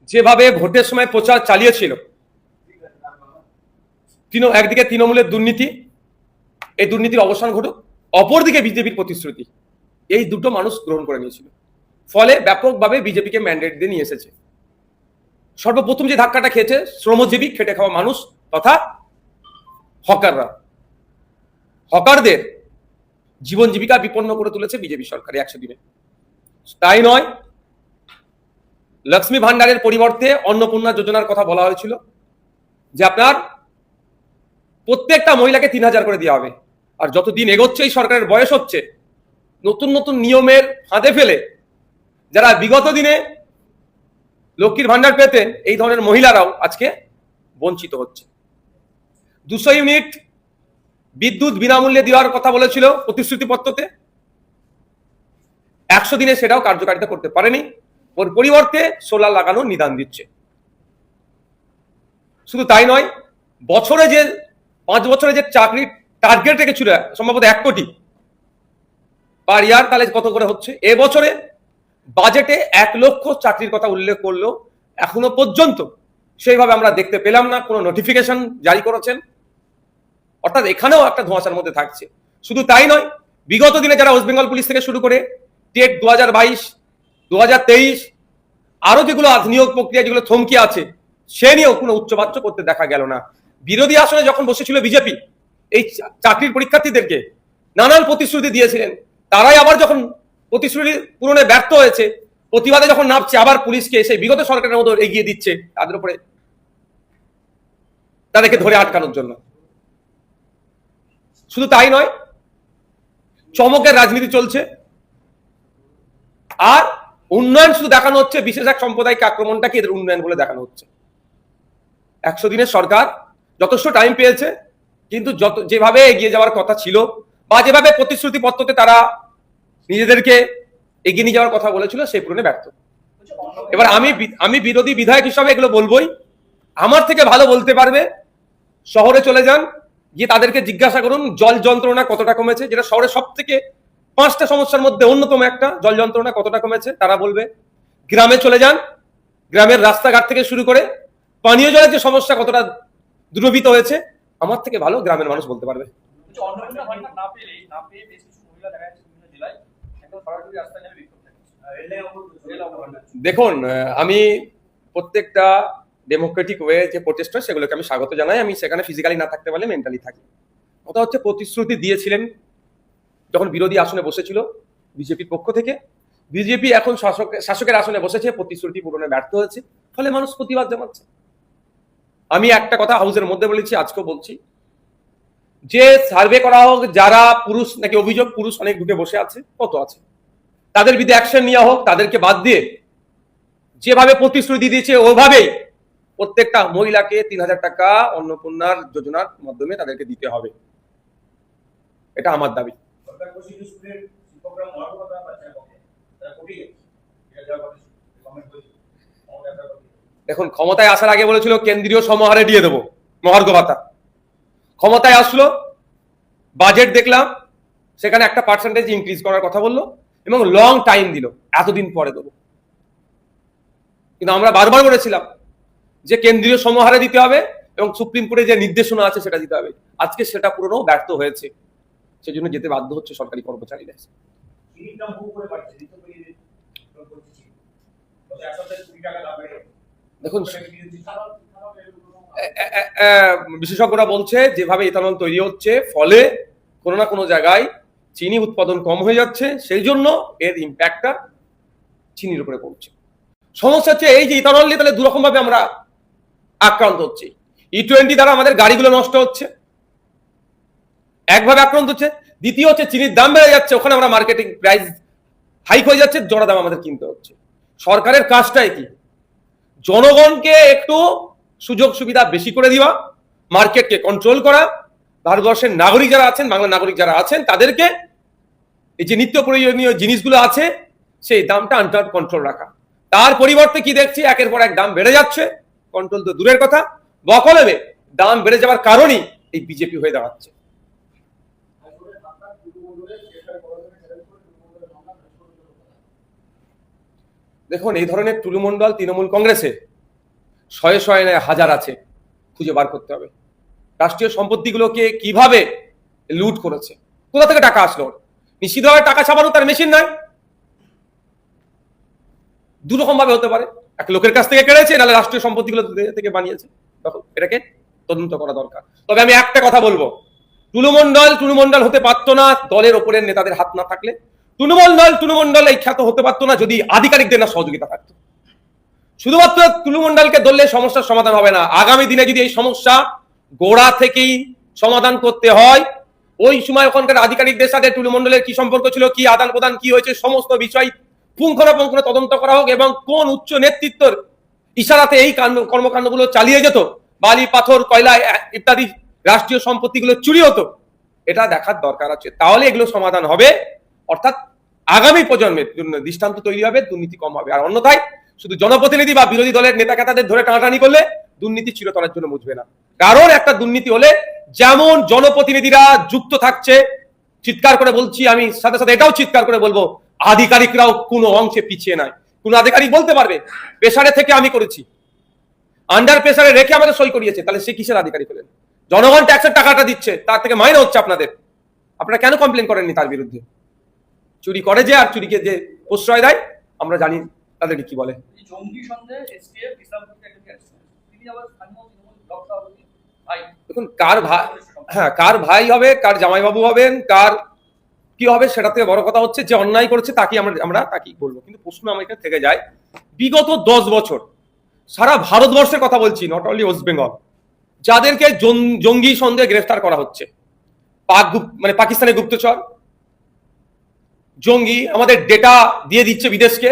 যেভাবে ভোটের সময় প্রচার চালিয়েছিল, একদিকে তৃণমূলের দুর্নীতি, এই দুর্নীতির অবসান ঘটুক, অপরদিকে বিজেপির প্রতিশ্রুতি, এই দুটো মানুষ গ্রহণ করে নিয়েছিল। ফলে ব্যাপকভাবে বিজেপিকে ম্যান্ডেট দিয়ে নিয়ে এসেছে। সর্বপ্রথম যে ধাক্কাটা খেয়েছে শ্রমজীবী খেটে খাওয়া মানুষ তথা হকাররা। হকারদের জীবন জীবিকা বিপন্ন করে তুলেছে বিজেপি সরকার 100 দিনে। তাই নয়, লক্ষ্মী ভান্ডারের পরিবর্তে অন্নপূর্ণা যোজনার কথা বলা হয়েছিল, যে আপনার প্রত্যেকটা মহিলাকে 3000 করে দেওয়া হবে। আর যতদিন এগোচ্ছে এই সরকারের বয়স হচ্ছে, নতুন নতুন নিয়মের ফাঁদে ফেলে যারা বিগত দিনে লক্ষ্মীর ভান্ডার পেতেন, এই ধরনের মহিলারাও আজকে বঞ্চিত হচ্ছে। 200 ইউনিট বিদ্যুৎ বিনামূল্যে দেওয়ার কথা বলেছিল প্রতিশ্রুতিপত্রতে, 100 দিনে সেটাও কার্যকারিতা করতে পারেনি। ওর পরিবর্তে সোলার লাগানোর নিদান দিচ্ছে। শুধু তাই নয়, বছরে যে 5 বছরে যে চাকরির টার্গেট রেখেছিল সম্ভবত 1 কোটি পার ইয়ার, তাহলে কত করে হচ্ছে? এবছরে বাজেটে 1 লক্ষ চাকরির কথা উল্লেখ করলো, এখনো পর্যন্ত সেইভাবে আমরা দেখতে পেলাম না। কোনো নোটিফিকেশন জারি করেছেন? অর্থাৎ এখানেও একটা ধোঁয়াশার মধ্যে থাকছে। শুধু তাই নয়, বিগত দিনে যারা ওয়েস্ট বেঙ্গল পুলিশ থেকে শুরু করে টেট 2022, 2023 আরো যেগুলো নিয়োগ প্রক্রিয়া যেগুলো থমকে আছে, সে নিয়েও কোনো উচ্চবাচ্য করতে দেখা গেল না। বিরোধী আসনে যখন বসেছিল বিজেপি, এই চাকরির পরীক্ষার্থীদেরকে নানান প্রতিশ্রুতি দিয়েছিলেন। তারাই আবার যখন প্রতিশ্রুতি পূরণে ব্যর্থ হয়েছে, প্রতিবাদে যখন নামছে, আবার পুলিশকে সেই বিগত সরকারের মতো এগিয়ে দিচ্ছে তাদের উপরে, তাদেরকে ধরে আটকানোর জন্য। শুধু তাই নয়, চমকের রাজনীতি চলছে। আর উন্নয়ন শুধু দেখানো হচ্ছে, বিশেষ এক সম্প্রদায়কে আক্রমণটাকে এদের উন্নয়ন বলে দেখানো হচ্ছে। 100 দিনের সরকার যথেষ্ট টাইম পেয়েছে, কিন্তু যেভাবে এগিয়ে যাওয়ার কথা ছিল বা যেভাবে প্রতিশ্রুতি পত্রতে তারা নিজেদেরকে এগিয়ে নিয়ে যাওয়ার কথা বলেছিল, সেই পূরণে ব্যর্থ। এবার আমি বিরোধী বিধায়ক হিসাবে এগুলো বলবোই। আমার থেকে ভালো বলতে পারবে, শহরে চলে যান, গিয়ে তাদেরকে জিজ্ঞাসা করুন জল যন্ত্রণা কতটা কমেছে, যেটা শহরে সব থেকে 5টা সমস্যার মধ্যে অন্যতম একটা, জল যন্ত্রণা কতটা কমেছে তারা বলবে। গ্রামে চলে যান, গ্রামের রাস্তাঘাট থেকে শুরু করে পানীয় জলের যে সমস্যা কতটা দূরীভূত হয়েছে, আমার থেকে ভালো গ্রামের মানুষ বলতে পারবে। দেখুন, আমি প্রত্যেকটা ডেমোক্রেটিক ওয়ে যে প্রোটেস্ট হয় সেগুলোকে আমি স্বাগত জানাই। আমি সেখানে ফিজিক্যালি না থাকতে পারলে মেন্টালি থাকি। কথা হচ্ছে, প্রতিশ্রুতি দিয়েছিলেন যখন বিরোধী আসনে বসেছিল বিজেপির পক্ষ থেকে, বিজেপি এখন শাসকের আসনে বসেছে, প্রতিশ্রুতি পূরণে ব্যর্থ হয়েছে, ফলে মানুষ প্রতিবাদ জানাচ্ছে। আমি একটা কথা হাউসের মধ্যে বলেছি, আজকেও বলছি, যে সার্ভে করা হোক, যারা পুরুষ নাকি অভিযোগ পুরুষ অনেক ঢুকে বসে আছে, কত আছে, তাদের বিরুদ্ধে অ্যাকশন নেওয়া হোক, তাদেরকে বাদ দিয়ে যেভাবে প্রতিশ্রুতি দিয়েছে ওভাবেই প্রত্যেকটা মহিলাকে 3000 টাকা অন্নপূর্ণার যোজনার মাধ্যমে তাদেরকে দিতে হবে। এটা আমার দাবি। দেখুন, ক্ষমতায় আসার আগে বলেছিল কেন্দ্রীয় সমাহারে দিয়ে দেবো মহার্ঘ ভাতা। ক্ষমতায় আসলো, বাজেট দেখলাম, সেখানে একটা পার্সেন্টেজ ইনক্রিজ করার কথা বললো এবং লং টাইম দিল, এতদিন পরে দেবো। কিন্তু আমরা বারবার বলেছিলাম যে কেন্দ্রীয় সমাহারে দিতে হবে এবং সুপ্রিম কোর্টে যে নির্দেশনা আছে সেটা দিতে হবে। আজকে সেটা পুরোনো ব্যর্থ হয়েছে, সেজন্য যেতে বাধ্য হচ্ছে সরকারি কর্মচারীরা। দেখুন, বিশেষজ্ঞরা বলছে যেভাবে ইথানল তৈরি হচ্ছে, ফলে কোনো না কোনো জায়গায় চিনি উৎপাদন কম হয়ে যাচ্ছে, সেই জন্য এর ইম্প্যাক্টটা চিনির উপরে পড়ছে। সমস্যা হচ্ছে এই যে ইথানল নিয়ে তাহলে দুরকম ভাবে আমরা আক্রান্ত হচ্ছি। E20 দ্বারা আমাদের গাড়িগুলো নষ্ট হচ্ছে, একভাবে আক্রান্ত হচ্ছে। দ্বিতীয় হচ্ছে চিনির দাম বেড়ে যাচ্ছে, ওখানে আমরা মার্কেটিং প্রাইস হাইক হয়ে যাচ্ছে, জোড়া দাম আমাদের কিনতে হচ্ছে। সরকারের কাজটাই কি? জনগণকে একটু সুযোগ সুবিধা বেশি করে দেওয়া, মার্কেটকে কন্ট্রোল করা, ভারতবর্ষের নাগরিক যারা আছেন, বাংলা নাগরিক যারা আছেন, তাদেরকে এই যে নিত্য প্রয়োজনীয় জিনিসগুলো আছে সেই দামটা আন্ডার কন্ট্রোল রাখা। তার পরিবর্তে কি দেখছি, একের পর এক দাম বেড়ে যাচ্ছে, কন্ট্রোল তো দূরের কথা, বকলমে দাম বেড়ে যাওয়ার কারণেই এই বিজেপি হয়ে দাঁড়াচ্ছে। দেখুন, এই ধরনের টুলুমণ্ডল তৃণমূল কংগ্রেসে শয়ে শয়ে নয় হাজার আছে, খুঁজে বার করতে হবে। রাষ্ট্রীয় সম্পত্তিগুলোকে কিভাবে লুট করেছে, কোথা থেকে টাকা আসলো? নিশ্চিতভাবে টাকা ছাপানো তার মেশিন নয়, দু রকম ভাবে হতে পারে, এক লোকের কাছ থেকে কেড়েছে, নাহলে রাষ্ট্রীয় সম্পত্তিগুলো থেকে বানিয়েছে। তখন এটাকে তদন্ত করা দরকার। তবে আমি একটা কথা বলবো, টুলুমন্ডল হতে পারতো না দলের ওপরের নেতাদের হাত না থাকলে। টুলুমন্ডল এই খ্যাত হতে পারতো না যদি আধিকারিকদের না সহযোগিতা থাকতো। শুধুমাত্র টুলুমন্ডলকে ধরলে সমস্যার সমাধান হবে না। আগামী দিনে যদি এই সমস্যা গোড়া থেকেই সমাধান করতে হয়, ওই সময় ওখানকার আধিকারিকদের সাথে টুলুমন্ডলের কি সম্পর্ক ছিল, কি আদান প্রদান কি হয়েছে, সমস্ত বিষয় পুঙ্খানুপুঙ্খ তদন্ত করা হোক, এবং কোন উচ্চ নেতৃত্বর ইশারাতে এই কর্মকাণ্ডগুলো চালিয়ে যেত, বালি পাথর কয়লা ইত্যাদি রাষ্ট্রীয় সম্পত্তিগুলো চুরি হতো, এটা দেখার দরকার আছে। তাহলে এগুলো সমাধান হবে, অর্থাৎ আগামী প্রজন্মের জন্য দৃষ্টান্ত তৈরি হবে, দুর্নীতি কম হবে। আর অন্যথায় শুধু জনপ্রতিনিধি বা বিরোধী দলের নেতা নেতাদের ধরে টানাটানি করলে দুর্নীতি চিরতরের জন্য মুছবে না। কারণ একটা দুর্নীতি হলে যেমন জনপ্রতিনিধিরা যুক্ত থাকছে, চিৎকার করে বলছি আমি, সাথে সাথে এটাও চিৎকার করে বলবো, আধিকারিকরাও কোনো অংশে পিছিয়ে নাই। কোন আধিকারিক বলতে পারবে প্রেসারে থেকে আমি করেছি, আন্ডার প্রেসারে রেখে আমাদের সই করিয়েছে, তাহলে সে কিসের আধিকারিক হলেন? জনগণ ট্যাক্সের টাকাটা দিচ্ছে, তার থেকে মাইনে হচ্ছে আপনাদের, আপনারা কেন কমপ্লেন করেননি তার বিরুদ্ধে? চুরি করে যে, আর চুরিকে যে প্রশ্রয় দেয়, আমরা জানি তাদেরকে কি বলে। দেখুন, কার ভাই, হ্যাঁ কার ভাই হবে, কার জামাইবাবু হবেন, কার কি হবে, সেটা থেকে বড় কথা হচ্ছে যে অন্যায় করেছে তাকে আমরা তাকেই বলবো। কিন্তু প্রশ্ন আমার এখানে থেকে যায়, বিগত 10 বছর সারা ভারতবর্ষের কথা বলছি, নট অনলি ওয়েস্ট বেঙ্গল, যাদেরকে জঙ্গি সন্দেহে গ্রেফতার করা হচ্ছে, মানে পাকিস্তানের গুপ্তচর, জঙ্গি, আমাদের ডেটা দিয়ে দিচ্ছে বিদেশকে,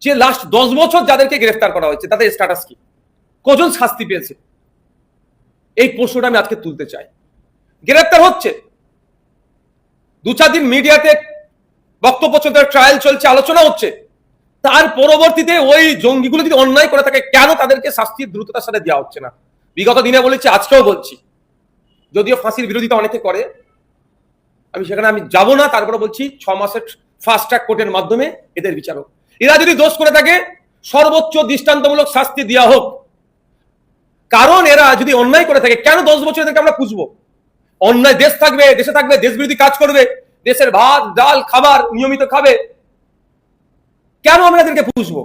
যে লাস্ট 10 বছর যাদেরকে গ্রেফতার করা হয়েছে তাদের স্ট্যাটাস কি, কজন শাস্তি পেয়েছে, এই প্রশ্নটা আমি আজকে তুলতে চাই। গ্রেফতার হচ্ছে, 2-4 দিন মিডিয়াতে বক্তব্য চলছে, ট্রায়াল চলছে, আলোচনা হচ্ছে, তার পরবর্তীতে ওই জঙ্গিগুলো যদি অন্যায় করে থাকে, কেন তাদেরকে শাস্তির দ্রুততার সাথে দেওয়া হচ্ছে না? বিগত দিনে বলেছি, আজকেও বলছি, যদিও ফাঁসির বিরোধিতা অনেকে করে, আমি সেখানে আমি যাব না, তারপরে বলছি 6 মাসের ফাস্ট ট্র্যাক কোর্টের মাধ্যমে এদের বিচার হোক। এরা যদি দোষ করে থাকে, সর্বোচ্চ দৃষ্টান্তমূলক শাস্তি দেওয়া হোক। কারণ এরা যদি অন্যায় করে থাকে, কেন 10 বছর এদেরকে আমরা পুষবো? অন্যায় দেশে থাকবে, দেশ বিরোধী কাজ করবে, দেশের ভাত ডাল খাবার নিয়মিত খাবে, কেন আমরা এদেরকে পুষবো?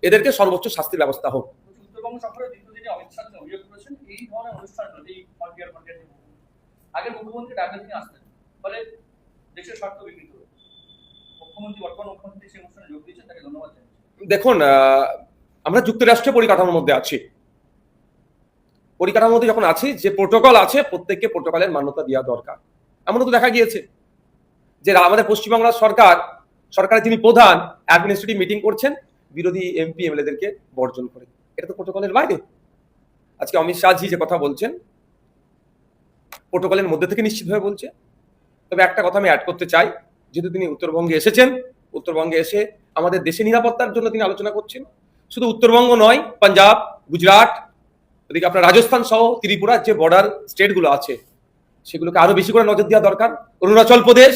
এদেরকে সর্বোচ্চ শাস্তির ব্যবস্থা হোক। উত্তরবঙ্গ সফরে দ্বিতীয় দিনে অমিত শাহ অভিযোগ করেছেন, এই ধরনের অনুষ্ঠানগুলো, এই ফ্রন্টিয়ার আগে মুখ্যমন্ত্রী ডাকলে তিনি আসতেন, ফলে দেশের স্বার্থ বিঘ্নিত হবে। বর্তমান মুখ্যমন্ত্রী সেই অনুষ্ঠানে যোগ দিয়েছেন, তাকে ধন্যবাদ জানাচ্ছি। দেখুন, আমরা যুক্তরাষ্ট্রের পরিকাঠামোর মধ্যে আছি, পরিকাঠামোর মধ্যে যখন আছি, যে প্রোটোকল আছে প্রত্যেককে প্রোটোকলের মান্যতা দেওয়া দরকার। এমনও তো দেখা গিয়েছে যে আমাদের পশ্চিমবাংলার সরকারের যিনি প্রধান, অ্যাডমিনিস্ট্রেটিভ মিটিং করছেন, বিরোধী এমপি এমএলএদেরকে বর্জন করে, এটা তো প্রোটোকলের বাইরে। আজকে অমিত শাহজি যে কথা বলছেন, প্রোটোকলের মধ্যে থেকে নিশ্চিতভাবে বলছে। তবে একটা কথা আমি অ্যাড করতে চাই, যেহেতু তিনি উত্তরবঙ্গে এসেছেন, উত্তরবঙ্গে এসে আমাদের দেশের নিরাপত্তার জন্য তিনি আলোচনা করছেন। শুধু উত্তরবঙ্গ নয়, পাঞ্জাব, গুজরাট, এদিকে আপনার রাজস্থান সহ ত্রিপুরার যে বর্ডার স্টেটগুলো আছে, সেগুলোকে আরো বেশি করে নজর দেওয়া দরকার। অরুণাচল প্রদেশ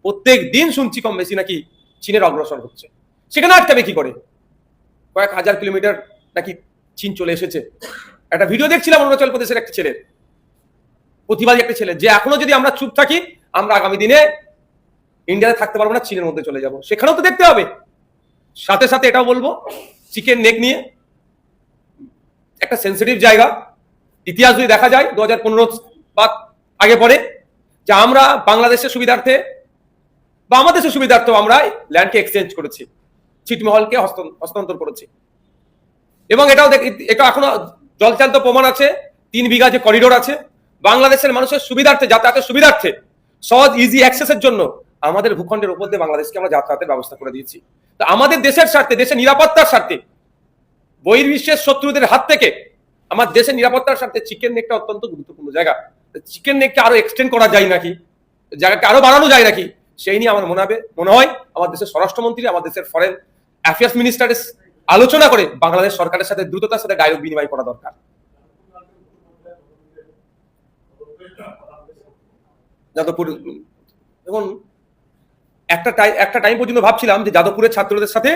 প্রত্যেক দিন শুনছি কম বেশি নাকি চীনের অগ্রসর হচ্ছে, সেখানে আটকাবে কি করে? কয়েক হাজার কিলোমিটার নাকি চীন চলে এসেছে। একটা ভিডিও দেখছিলাম অরুণাচল প্রদেশের একটা ছেলের, প্রতিবাদী একটা ছেলে, যে এখনো যদি আমরা চুপ থাকি, আমরা আগামী দিনে ইন্ডিয়াতে থাকতে পারবো না, চীনের মধ্যে চলে যাব। সেখানেও তো দেখতে হবে। সাথে সাথে এটাও বলবো, চিকেন নেক নিয়ে একটা সেন্সিটিভ জায়গা, ইতিহাস যদি দেখা যায় 2015 বা আগে পরে, যে আমরা বাংলাদেশের সুবিধার্থে বা আমাদের দেশের সুবিধার্থে আমরা ল্যান্ডকে এক্সচেঞ্জ করেছি, ছিটমহলকে হস্তান্তর করেছি। এবং এটা এখনো জলচালিত প্রমাণ আছে, 3 বিঘা যে করিডোর আছে, বাংলাদেশের মানুষের সুবিধার্থে, যাতায়াতের সুবিধার্থে, সহজ ইজি অ্যাক্সেসের জন্য আমাদের ভূখণ্ডের উপর দিয়ে বাংলাদেশকে আমরা যাতায়াতের ব্যবস্থা করে দিয়েছি। তো আমাদের দেশের স্বার্থে, দেশের নিরাপত্তার স্বার্থে, বহির্বিশ্বের শত্রুদের হাত থেকে আমার দেশের নিরাপত্তার স্বার্থে চিকেন নেকটা অত্যন্ত গুরুত্বপূর্ণ জায়গা। চিকেন নেককে আরো এক্সটেন্ড করা যায় নাকি, জায়গাকে আরো বাড়ানো যায় নাকি, সেই নিয়ে আমার মনে হয় আমার দেশের স্বরাষ্ট্রমন্ত্রী, আমার দেশের ফরেন অ্যাফেয়ার্স মিনিস্টারের আলোচনা করে বাংলাদেশ সরকারের সাথে দ্রুততার সাথে ডায়লগ বিনিময় করা দরকার। যাদবপুর, দেখুন, একটা টাইম পর্যন্ত ভাবছিলাম যে যাদবপুরের ছাত্রদের সাথে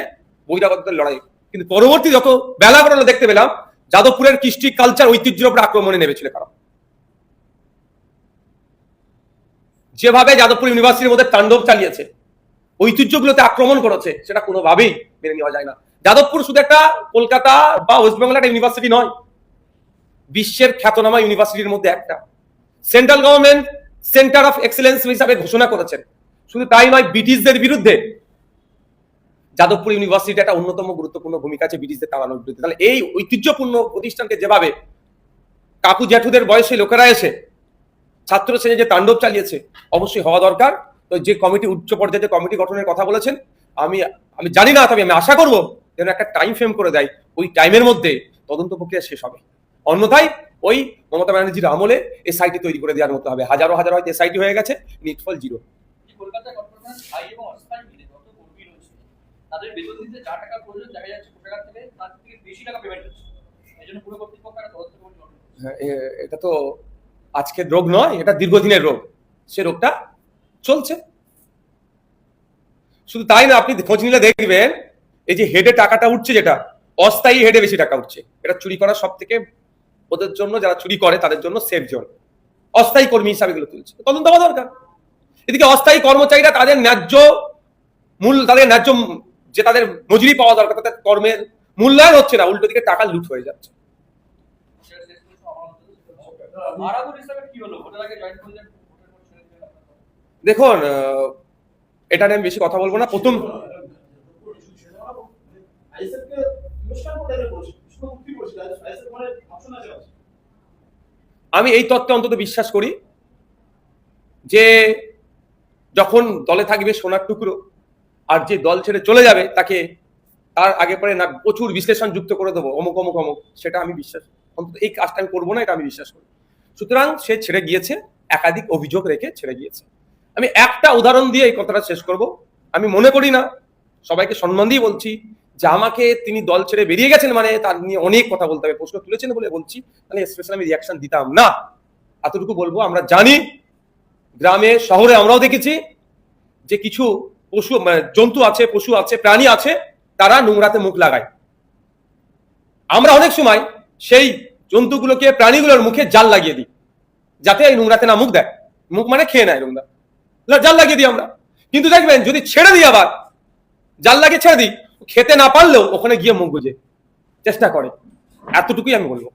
বহিরাগতদের লড়াই, কিন্তু পরবর্তী যত বেলা গড়ালো দেখতে পেলাম যাদবপুরের কৃষ্টি কালচার ঐতিহ্যের উপর আক্রমণে নেমেছিল কারণ যেভাবে যাদবপুর ইউনিভার্সিটির মধ্যে তাণ্ডব চালিয়েছে, ঐতিহ্যগুলোতে আক্রমণ করেছে, সেটা কোনোভাবেই মেনে নেওয়া যায় না। যাদবপুর শুধু একটা কলকাতা বা ওয়েস্ট বেঙ্গল একটা ইউনিভার্সিটি নয়, বিশ্বের খ্যাতনামা ইউনিভার্সিটির মধ্যে একটা। Central government centre of excellence হিসাবে ঘোষণা করেছেন। শুধু তাই নয়, ব্রিটিশদের বিরুদ্ধে যাদবপুর ইউনিভার্সিটি একটা অন্যতম গুরুত্বপূর্ণ ভূমিকা আছে ব্রিটিশদের তাড়ানোর বিরুদ্ধে। তাহলে এই ঐতিহ্যপূর্ণ প্রতিষ্ঠানকে যেভাবে কাকু জ্যাঠুদের বয়সী লোকেরা এসে ছাত্র শ্রেণী যে তাণ্ডব চালিয়েছে, অবশ্যই হওয়া দরকার। তো যে কমিটি উচ্চ পর্যায়ে কমিটি গঠনের কথা বলেছেন, আমি আমি জানি না, তবে আমি আশা করবো যেন একটা টাইম ফ্রেম করে দেয়, ওই টাইমের মধ্যে তদন্ত প্রক্রিয়া শেষ হবে। অন্যথায় ওই মমতা ব্যানার্জির আমলে এসআইটি তৈরি করে দেওয়ার মতো হবে। হাজারো হাজার হয়তো এসআইটি হয়ে গেছে, নিটফল জিরো। কলকাতায় কর্পোরেশনের স্থায়ী এবং অস্থায়ী মিলে যত কর্মী রয়েছে তাদের বেতন দিতে যা টাকা প্রয়োজন দেখা যাচ্ছে কোষাগার থেকে তার থেকে বেশি টাকা পেমেন্ট হচ্ছে। এই জন্য পুরো কর্তৃপক্ষ একটা তদন্ত কমিটি গঠন করেছে। এটা তো আজকের রোগ নয়, এটা দীর্ঘদিনের রোগ। সে রোগটা চলছে। শুধু তাই না, আপনি খোঁজ নিলে দেখবেন এই যে হেডে টাকাটা উঠছে, যেটা অস্থায়ী হেডে বেশি টাকা উঠছে। এটা চুরি করার সব থেকে ওদের জন্য, যারা চুরি করে তাদের জন্য সেফ জোন। অস্থায়ী কর্মী হিসাবে এগুলো তুলছে, তদন্ত হওয়া দরকার। এদিকে অস্থায়ী কর্মচারীরা তাদের ন্যায্য মূল, তাদের ন্যায্য যে তাদের মজুরি পাওয়া দরকার, তাদের কর্মের মূল্যায়ন হচ্ছে না, উল্টো দিকে টাকা লুট হয়ে যাচ্ছে। দেখুন, এটা নিয়ে আমি বেশি কথা বলবো না। প্রথম আমি এই তত্ত্বে অন্তত বিশ্বাস করি যে যখন দলে থাকবে সোনার টুকরো, আর যে দল ছেড়ে চলে যাবে তাকে তার আগে পরে না প্রচুর বিশ্লেষণ যুক্ত করে দেবো অমুক অমুক অমুক, সেটা আমি বিশ্বাস, অন্তত এই কাজটা আমি করবো না, এটা আমি বিশ্বাস করি। সুতরাং সে ছেড়ে গিয়েছে, একাধিক অভিযোগ রেখে ছেড়ে গিয়েছে। আমি একটা উদাহরণ দিয়ে এই কথাটা শেষ করব। আমি মনে করি না, সবাইকে সম্মান দিয়ে বলছি, যে আমাকে তিনি দল ছেড়ে বেরিয়ে গেছেন মানে তার নিয়ে অনেক কথা বলতে হবে, প্রশ্ন তুলেছেন বলে বলছি, তাহলে স্পেশাল আমি রিয়াকশন দিতাম না। এতটুকু বলবো, আমরা জানি গ্রামে শহরে আমরাও দেখেছি যে কিছু পশু, মানে জন্তু আছে, পশু আছে, প্রাণী আছে, তারা নোংরাতে মুখ লাগায়। আমরা অনেক সময় সেই জন্তুগুলোকে, প্রাণীগুলোর মুখে জাল লাগিয়ে দিই, যাতে এই নোংরাতে না মুখ দেয়। মুখ মানে খেয়ে নেয় নোংরা, জাল লাগিয়ে দিই আমরা। কিন্তু দেখবেন যদি ছেড়ে দিই, আবার জাল লাগিয়ে ছেড়ে দিই, খেতে না পারলেও ওখানে গিয়ে মুখ গুজে চেষ্টা করে। এতটুকুই আমি বলবো।